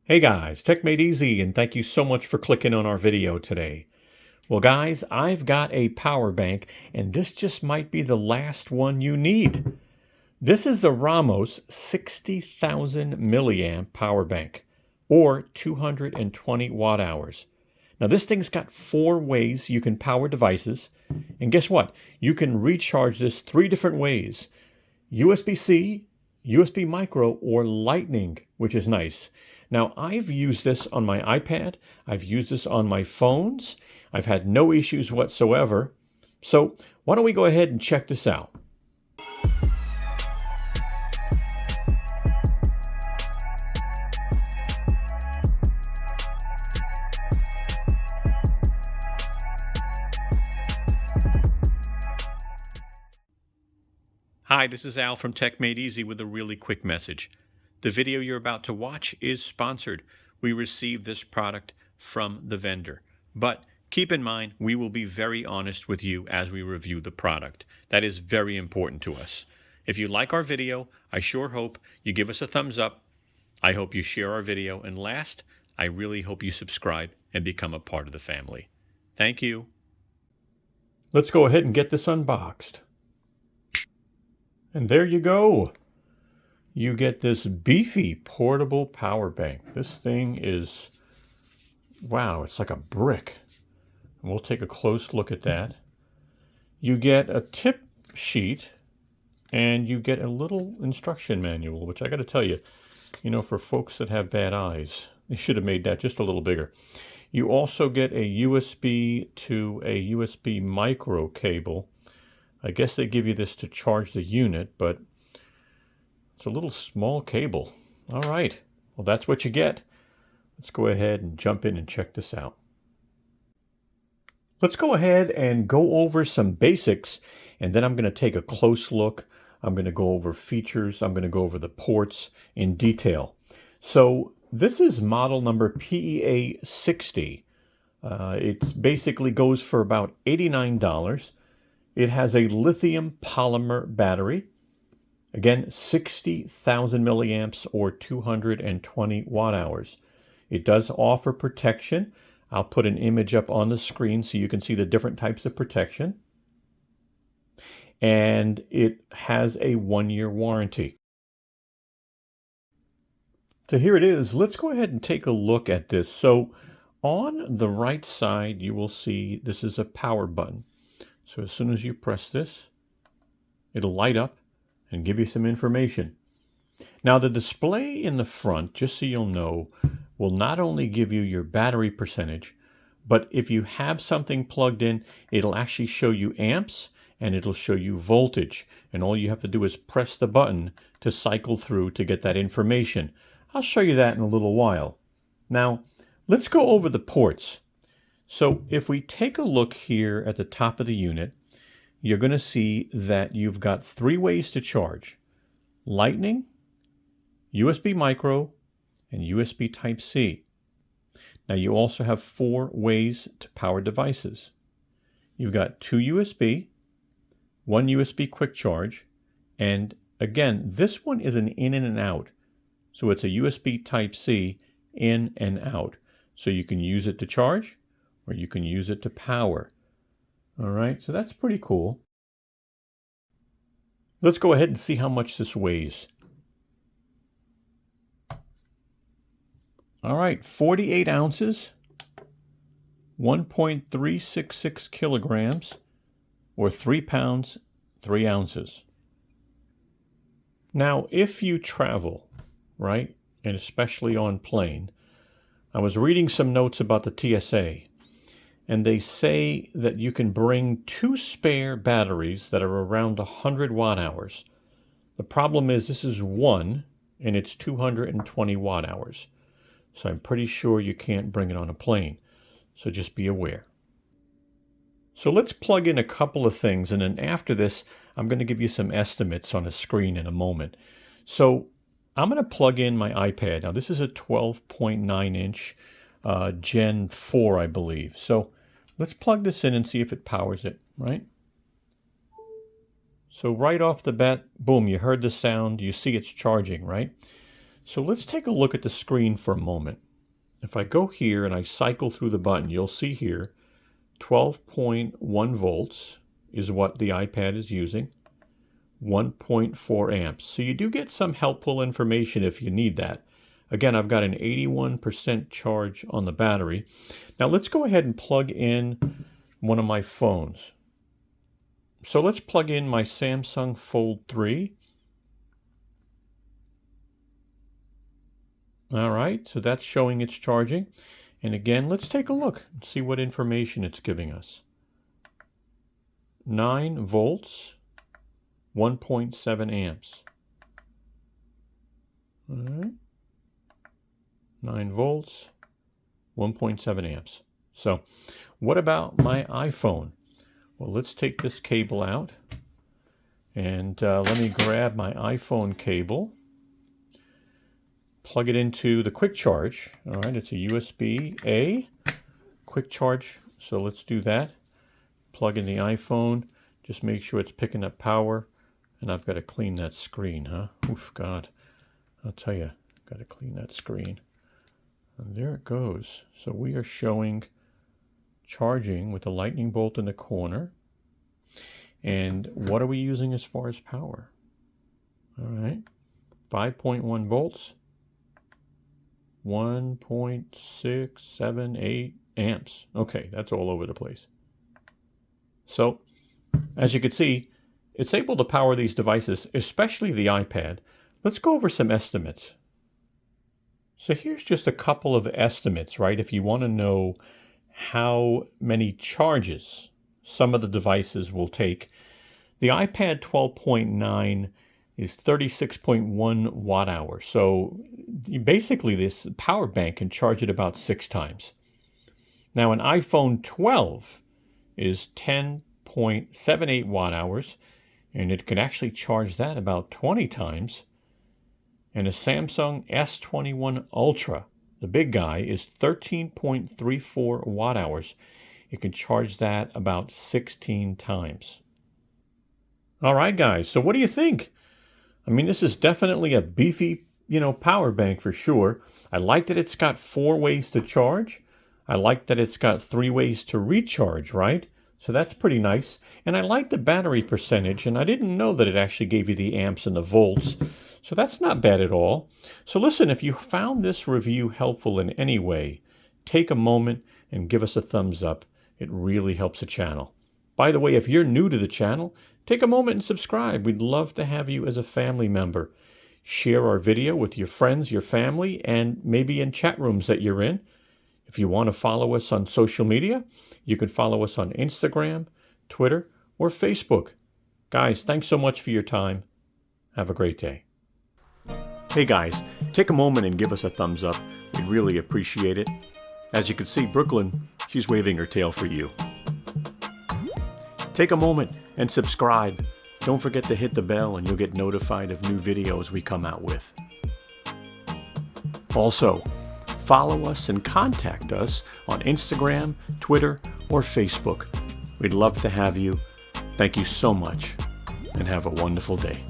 Hey guys, techmadeezy, and thank you so much for clicking on our video today. Well guys, I've got a power bank, and this just might be the last one you need. This is the ROMOSS 60000 milliamp power bank, or 220 watt hours. Now this thing's got 4 ways you can power devices, and guess what? You can recharge this 3 different ways: USB-C, USB micro, or lightning, which is nice. Now, I've used this on my iPad. I've used this on my phones. I've had no issues whatsoever. So why don't we go ahead and check this out? Hi, this is Al from techmadeezy with a really quick message. The video you're about to watch is sponsored. We received this product from the vendor. But keep in mind, we will be very honest with you as we review the product. That is very important to us. If you like our video, I sure hope you give us a thumbs up. I hope you share our video. And last, I really hope you subscribe and become a part of the family. Thank you. Let's go ahead and get this unboxed. And there you go. You get this beefy portable power bank. This thing is, wow, it's like a brick. And we'll take a close look at that. You get a tip sheet, and you get a little instruction manual, which I got to tell you, for folks that have bad eyes, they should have made that just a little bigger. You also get a USB to a USB micro cable. I guess they give you this to charge the unit, but it's a little small cable. All right, well, that's what you get. Let's go ahead and jump in and check this out. Let's go ahead and go over some basics, and then I'm going to take a close look. I'm going to go over features. I'm going to go over the ports in detail. So this is model number PEA 60. It basically goes for about $89. It has a lithium polymer battery. Again, 60,000 milliamps or 220 watt hours. It does offer protection. I'll put an image up on the screen so you can see the different types of protection. And it has a 1-year warranty. So here it is. Let's go ahead and take a look at this. So on the right side, you will see this is a power button. So as soon as you press this, it'll light up and give you some information. Now the display in the front, just so you'll know, will not only give you your battery percentage, but if you have something plugged in, it'll actually show you amps and it'll show you voltage. And all you have to do is press the button to cycle through to get that information. I'll show you that in a little while. Now, let's go over the ports. So if we take a look here at the top of the unit, you're going to see that you've got 3 ways to charge: Lightning, USB micro, and USB Type-C. Now you also have 4 ways to power devices. You've got 2 USB, 1 USB quick charge, and again, this one is an in and out. So it's a USB Type-C in and out. So you can use it to charge or you can use it to power. All right, so that's pretty cool. Let's go ahead and see how much this weighs. All right, 48 ounces, 1.366 kilograms, or 3 pounds, 3 ounces. Now, if you travel, right, and especially on plane, I was reading some notes about the TSA, and they say that you can bring 2 spare batteries that are around 100 watt hours. The problem is this is one, and it's 220 watt hours. So I'm pretty sure you can't bring it on a plane. So just be aware. So let's plug in a couple of things, and then after this, I'm going to give you some estimates on a screen in a moment. So I'm going to plug in my iPad. Now this is a 12.9 inch Gen 4, I believe. So let's plug this in and see if it powers it, right? So right off the bat, boom, you heard the sound. You see it's charging, right? So let's take a look at the screen for a moment. If I go here and I cycle through the button, you'll see here 12.1 volts is what the iPad is using, 1.4 amps. So you do get some helpful information if you need that. Again, I've got an 81% charge on the battery. Now let's go ahead and plug in one of my phones. So let's plug in my Samsung Fold 3. All right, so that's showing it's charging. And again, let's take a look and see what information it's giving us. 9 volts, 1.7 amps. All right. 9 volts, 1.7 amps. So what about my iPhone? Well, let's take this cable out. And let me grab my iPhone cable. Plug it into the quick charge. All right, it's a USB-A quick charge. So let's do that. Plug in the iPhone. Just make sure it's picking up power. And I've got to clean that screen, huh? Oof, God. I'll tell you, got to clean that screen. And there it goes. So we are showing charging with the lightning bolt in the corner. And what are we using as far as power? All right, 5.1 volts. 1.678 amps. Okay, that's all over the place. So, as you can see, it's able to power these devices, especially the iPad. Let's go over some estimates. So here's just a couple of estimates, right? If you want to know how many charges some of the devices will take. The iPad 12.9 is 36.1 watt hours. So basically this power bank can charge it about 6 times. Now an iPhone 12 is 10.78 watt hours, and it can actually charge that about 20 times. And a Samsung S21 Ultra, the big guy, is 13.34 watt hours. It can charge that about 16 times. All right, guys, so what do you think? I mean, this is definitely a beefy, power bank for sure. I like that it's got 4 ways to charge. I like that it's got 3 ways to recharge, right? So that's pretty nice. And I like the battery percentage, and I didn't know that it actually gave you the amps and the volts. So that's not bad at all. So listen, if you found this review helpful in any way, take a moment and give us a thumbs up. It really helps the channel. By the way, if you're new to the channel, take a moment and subscribe. We'd love to have you as a family member. Share our video with your friends, your family, and maybe in chat rooms that you're in. If you want to follow us on social media, you can follow us on Instagram, Twitter, or Facebook. Guys, thanks so much for your time. Have a great day. Hey guys, take a moment and give us a thumbs up. We'd really appreciate it. As you can see, Brooklyn, she's waving her tail for you. Take a moment and subscribe. Don't forget to hit the bell and you'll get notified of new videos we come out with. Also, follow us and contact us on Instagram, Twitter, or Facebook. We'd love to have you. Thank you so much and have a wonderful day.